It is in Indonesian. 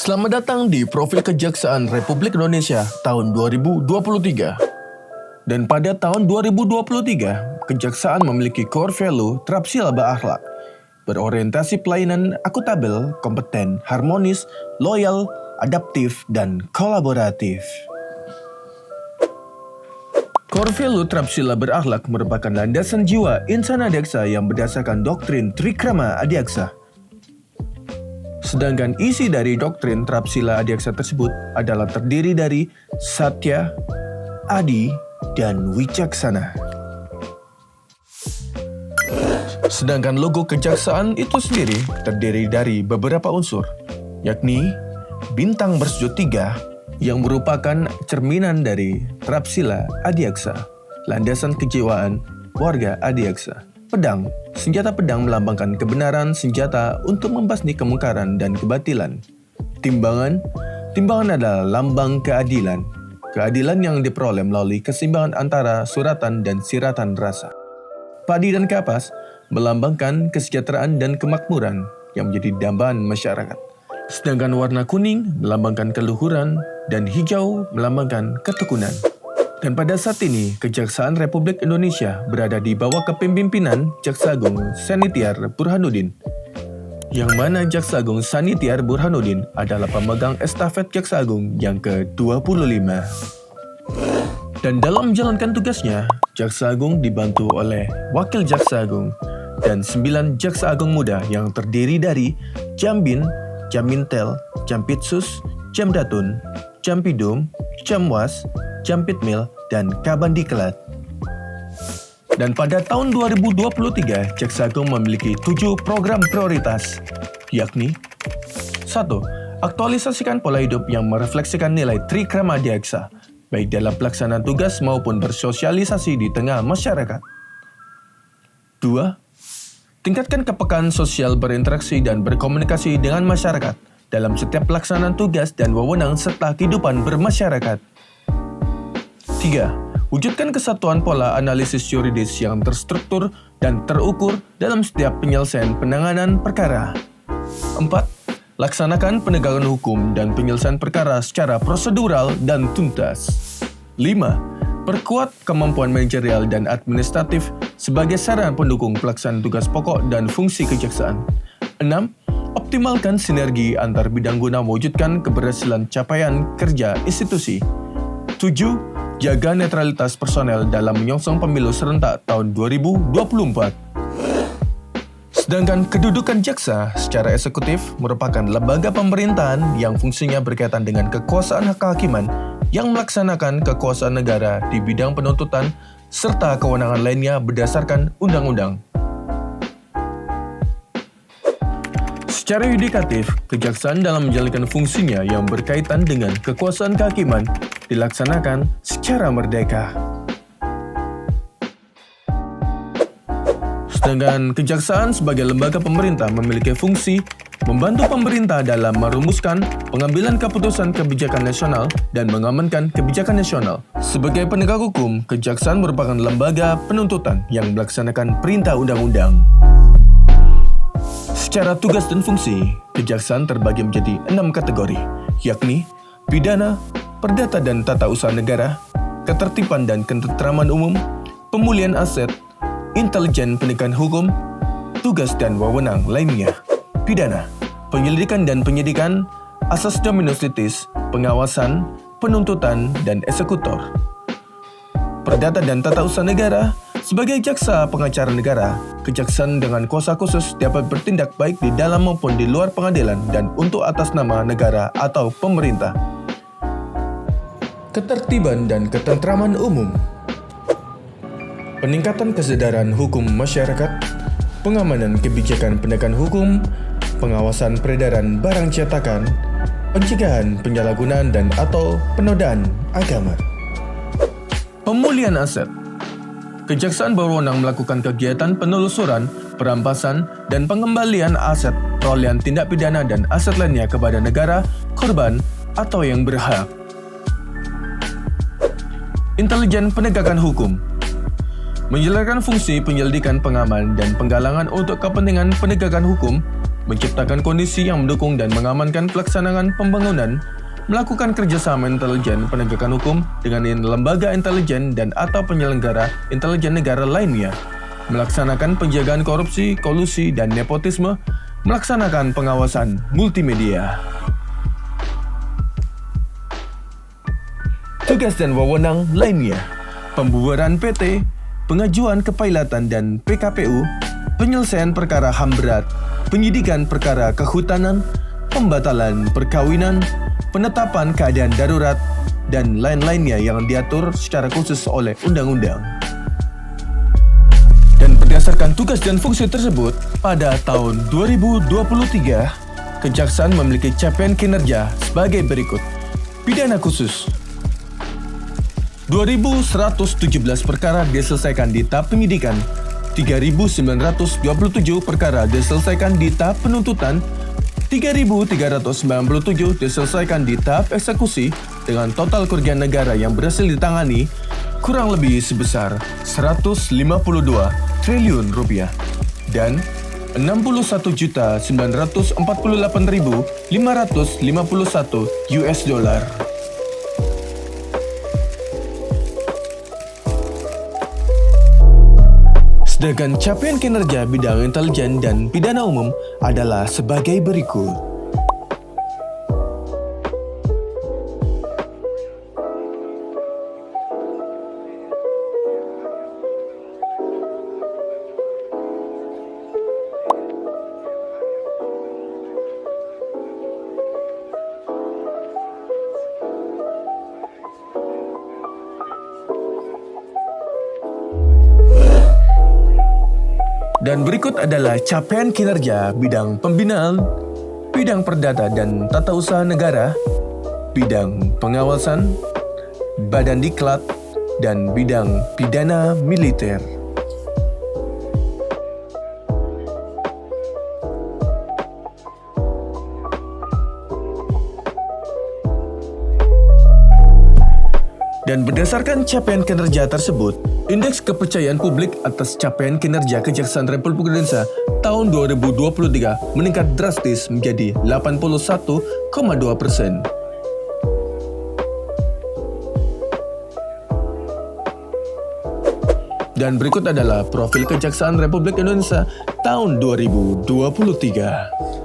Selamat datang di Profil Kejaksaan Republik Indonesia tahun 2023. Dan pada tahun 2023, Kejaksaan memiliki core value Thrapsila berakhlak, berorientasi pelayanan akuntabel, kompeten, harmonis, loyal, adaptif, dan kolaboratif. Core value Thrapsila berakhlak merupakan landasan jiwa insan adiaksa yang berdasarkan doktrin Trikrama Adiaksa. Sedangkan isi dari doktrin Thrapsila Adiaksa tersebut adalah terdiri dari Satya, Adi, dan Wicaksana. Sedangkan logo kejaksaan itu sendiri terdiri dari beberapa unsur, yakni bintang bersujud 3 yang merupakan cerminan dari Thrapsila Adiaksa, landasan kejiwaan warga Adiaksa. Pedang, senjata pedang melambangkan kebenaran senjata untuk membasmi kemungkaran dan kebatilan. Timbangan adalah lambang keadilan. Keadilan yang diperoleh melalui keseimbangan antara suratan dan siratan rasa. Padi dan kapas melambangkan kesejahteraan dan kemakmuran yang menjadi dambaan masyarakat. Sedangkan warna kuning melambangkan keluhuran dan hijau melambangkan ketekunan. Dan pada saat ini, Kejaksaan Republik Indonesia berada di bawah kepemimpinan Jaksa Agung Sanitiar Burhanuddin. Yang mana Jaksa Agung Sanitiar Burhanuddin adalah pemegang estafet Jaksa Agung yang ke-25. Dan dalam menjalankan tugasnya, Jaksa Agung dibantu oleh Wakil Jaksa Agung dan 9 Jaksa Agung muda yang terdiri dari Jambin, Jamintel, Jampitsus, Jamdatun, Jampidum, Jamwas, Jampitmil, dan Kabandiklat. Dan pada tahun 2023, Jaksa Agung memiliki 7 program prioritas, yakni 1. Aktualisasikan pola hidup yang merefleksikan nilai Trikrama Adiaksa, baik dalam pelaksanaan tugas maupun bersosialisasi di tengah masyarakat. 2. Tingkatkan kepekaan sosial berinteraksi dan berkomunikasi dengan masyarakat dalam setiap pelaksanaan tugas dan wewenang serta kehidupan bermasyarakat. 3. Wujudkan kesatuan pola analisis yuridis yang terstruktur dan terukur dalam setiap penyelesaian penanganan perkara. 4. Laksanakan penegakan hukum dan penyelesaian perkara secara prosedural dan tuntas. 5. Perkuat kemampuan manajerial dan administratif sebagai sarana pendukung pelaksanaan tugas pokok dan fungsi kejaksaan. 6. Optimalkan sinergi antar bidang guna mewujudkan keberhasilan capaian kerja institusi. 7. Jaga netralitas personel dalam menyongsong pemilu serentak tahun 2024. Sedangkan kedudukan jaksa secara eksekutif merupakan lembaga pemerintahan yang fungsinya berkaitan dengan kekuasaan kehakiman yang melaksanakan kekuasaan negara di bidang penuntutan serta kewenangan lainnya berdasarkan undang-undang. Secara yudikatif, kejaksaan dalam menjalankan fungsinya yang berkaitan dengan kekuasaan kehakiman dilaksanakan secara merdeka. Sedangkan kejaksaan sebagai lembaga pemerintah memiliki fungsi membantu pemerintah dalam merumuskan pengambilan keputusan kebijakan nasional dan mengamankan kebijakan nasional. Sebagai penegak hukum, kejaksaan merupakan lembaga penuntutan yang melaksanakan perintah undang-undang. Secara tugas dan fungsi, kejaksaan terbagi menjadi 6 kategori, yakni pidana, perdata dan tata usaha negara, ketertiban dan ketentraman umum, pemulihan aset, intelijen penegakan hukum, tugas dan wewenang lainnya. Pidana, penyelidikan dan penyidikan, asas dominus litis, pengawasan, penuntutan, dan eksekutor. Perdata dan tata usaha negara, sebagai jaksa pengacara negara, kejaksaan dengan kuasa khusus dapat bertindak baik di dalam maupun di luar pengadilan dan untuk atas nama negara atau pemerintah. Ketertiban dan ketentraman umum, peningkatan kesadaran hukum masyarakat, pengamanan kebijakan penegakan hukum, pengawasan peredaran barang cetakan, pencegahan penyalahgunaan dan atau penodaan agama. Pemulihan aset, kejaksaan berwenang melakukan kegiatan penelusuran, perampasan, dan pengembalian aset perolehan tindak pidana dan aset lainnya kepada negara, korban, atau yang berhak. Intelijen penegakan hukum, menjalankan fungsi penyelidikan pengaman dan penggalangan untuk kepentingan penegakan hukum, menciptakan kondisi yang mendukung dan mengamankan pelaksanaan pembangunan, melakukan kerjasama intelijen penegakan hukum dengan lembaga intelijen dan atau penyelenggara intelijen negara lainnya, melaksanakan penjagaan korupsi, kolusi, dan nepotisme, melaksanakan pengawasan multimedia. Tugas dan wewenang lainnya: pembubaran PT, pengajuan kepailatan dan PKPU, penyelesaian perkara HAM berat, penyidikan perkara kehutanan, pembatalan perkawinan, penetapan keadaan darurat, dan lain-lainnya yang diatur secara khusus oleh undang-undang. Dan berdasarkan tugas dan fungsi tersebut, pada tahun 2023, Kejaksaan memiliki capaian kinerja sebagai berikut. Pidana khusus: 2.117 perkara diselesaikan di tahap penyidikan, 3.927 perkara diselesaikan di tahap penuntutan, 3.397 diselesaikan di tahap eksekusi, dengan total kerugian negara yang berhasil ditangani kurang lebih sebesar 152 triliun rupiah dan 61.948.551 US dollar. Sedangkan capaian kinerja bidang intelijen dan pidana umum adalah sebagai berikut. Dan berikut adalah capaian kinerja bidang pembinaan, bidang perdata dan tata usaha negara, bidang pengawasan, badan diklat, dan bidang pidana militer. Dan berdasarkan capaian kinerja tersebut, indeks kepercayaan publik atas capaian kinerja Kejaksaan Republik Indonesia tahun 2023 meningkat drastis menjadi 81,2%. Dan berikut adalah profil Kejaksaan Republik Indonesia tahun 2023.